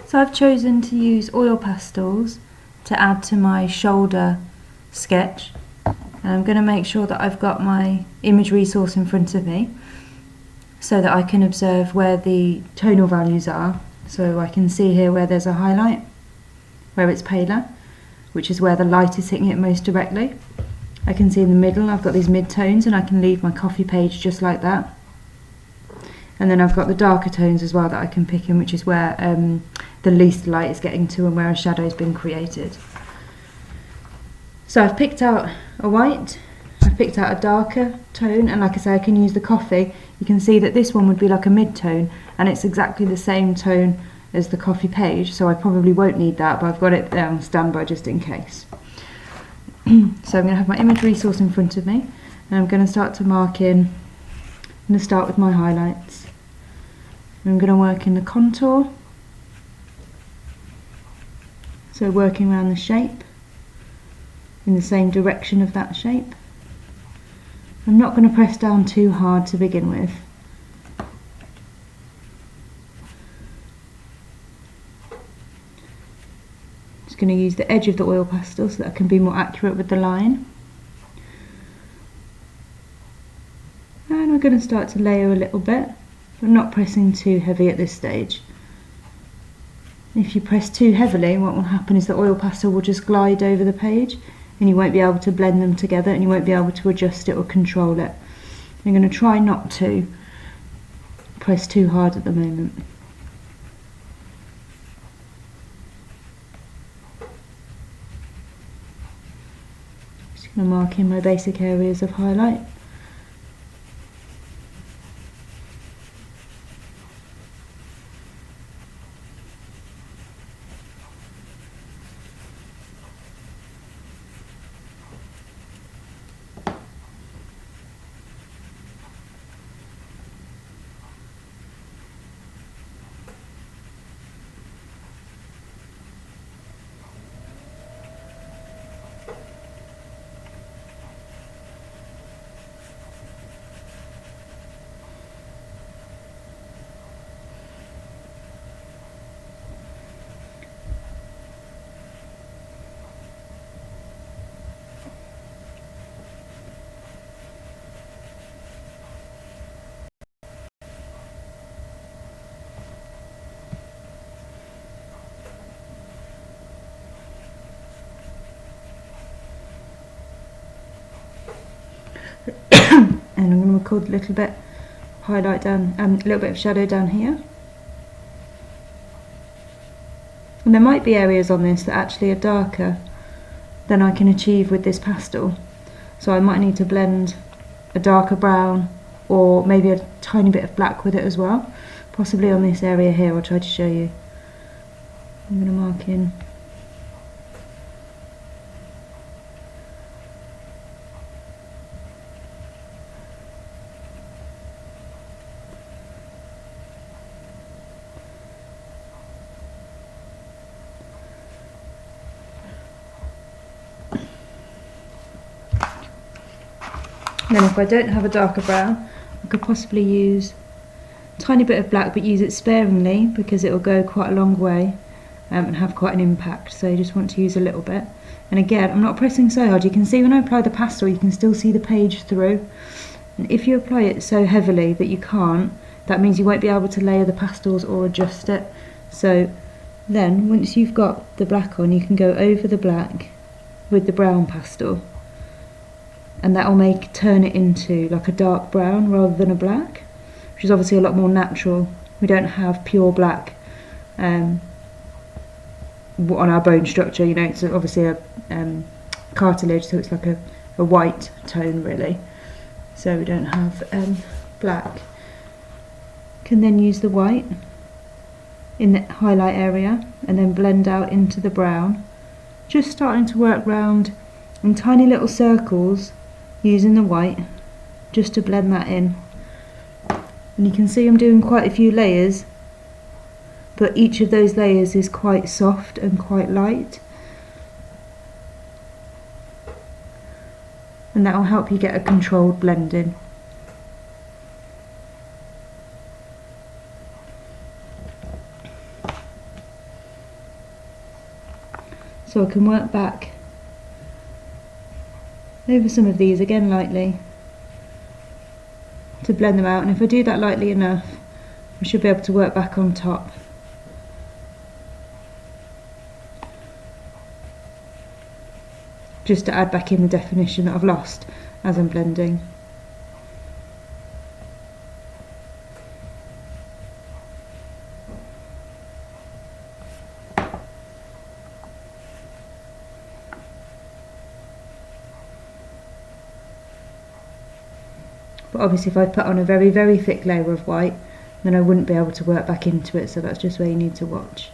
So I've chosen to use oil pastels to add to my shoulder sketch, and I'm going to make sure that I've got my image resource in front of me so that I can observe where the tonal values are. So I can see here where there's a highlight, where it's paler, which is where the light is hitting it most directly. I can see in the middle I've got these mid-tones, and I can leave my coffee page just like that. And then I've got the darker tones as well that I can pick in, which is where the least light is getting to and where a shadow's been created. So I've picked out a white, I've picked out a darker tone, and like I say, I can use the coffee. You can see that this one would be like a mid-tone, and it's exactly the same tone as the coffee page, so I probably won't need that, but I've got it there on standby just in case. So I'm going to have my image resource in front of me, and I'm going to start to mark in. I'm going to start with my highlights. I'm going to work in the contour, so working around the shape in the same direction of that shape. I'm not going to press down too hard to begin with. Just going to use the edge of the oil pastel so that I can be more accurate with the line. And we're going to start to layer a little bit, but not pressing too heavy at this stage. If you press too heavily, what will happen is the oil pastel will just glide over the page, and you won't be able to blend them together, and you won't be able to adjust it or control it. I'm going to try not to press too hard at the moment. Just going to mark in my basic areas of highlight. And I'm going to record a little bit highlight down, a little bit of shadow down here. And there might be areas on this that actually are darker than I can achieve with this pastel. So I might need to blend a darker brown or maybe a tiny bit of black with it as well. Possibly on this area here, I'll try to show you. I'm going to mark in. Then if I don't have a darker brown, I could possibly use a tiny bit of black, but use it sparingly because it will go quite a long way and have quite an impact. So you just want to use a little bit. And again, I'm not pressing so hard. You can see when I apply the pastel, you can still see the page through. And if you apply it so heavily that you can't, that means you won't be able to layer the pastels or adjust it. So then, once you've got the black on, you can go over the black with the brown pastel. And that will turn it into like a dark brown rather than a black, which is obviously a lot more natural. We don't have pure black on our bone structure, you know, it's obviously a cartilage, so it's like a white tone really. So we don't have black. Can then use the white in the highlight area and then blend out into the brown, just starting to work round in tiny little circles using the white just to blend that in. And you can see I'm doing quite a few layers, but each of those layers is quite soft and quite light, and that will help you get a controlled blending. So I can work back over some of these again lightly to blend them out, and if I do that lightly enough I should be able to work back on top. Just to add back in the definition that I've lost as I'm blending. But obviously if I put on a very, very thick layer of white, then I wouldn't be able to work back into it, so that's just where you need to watch.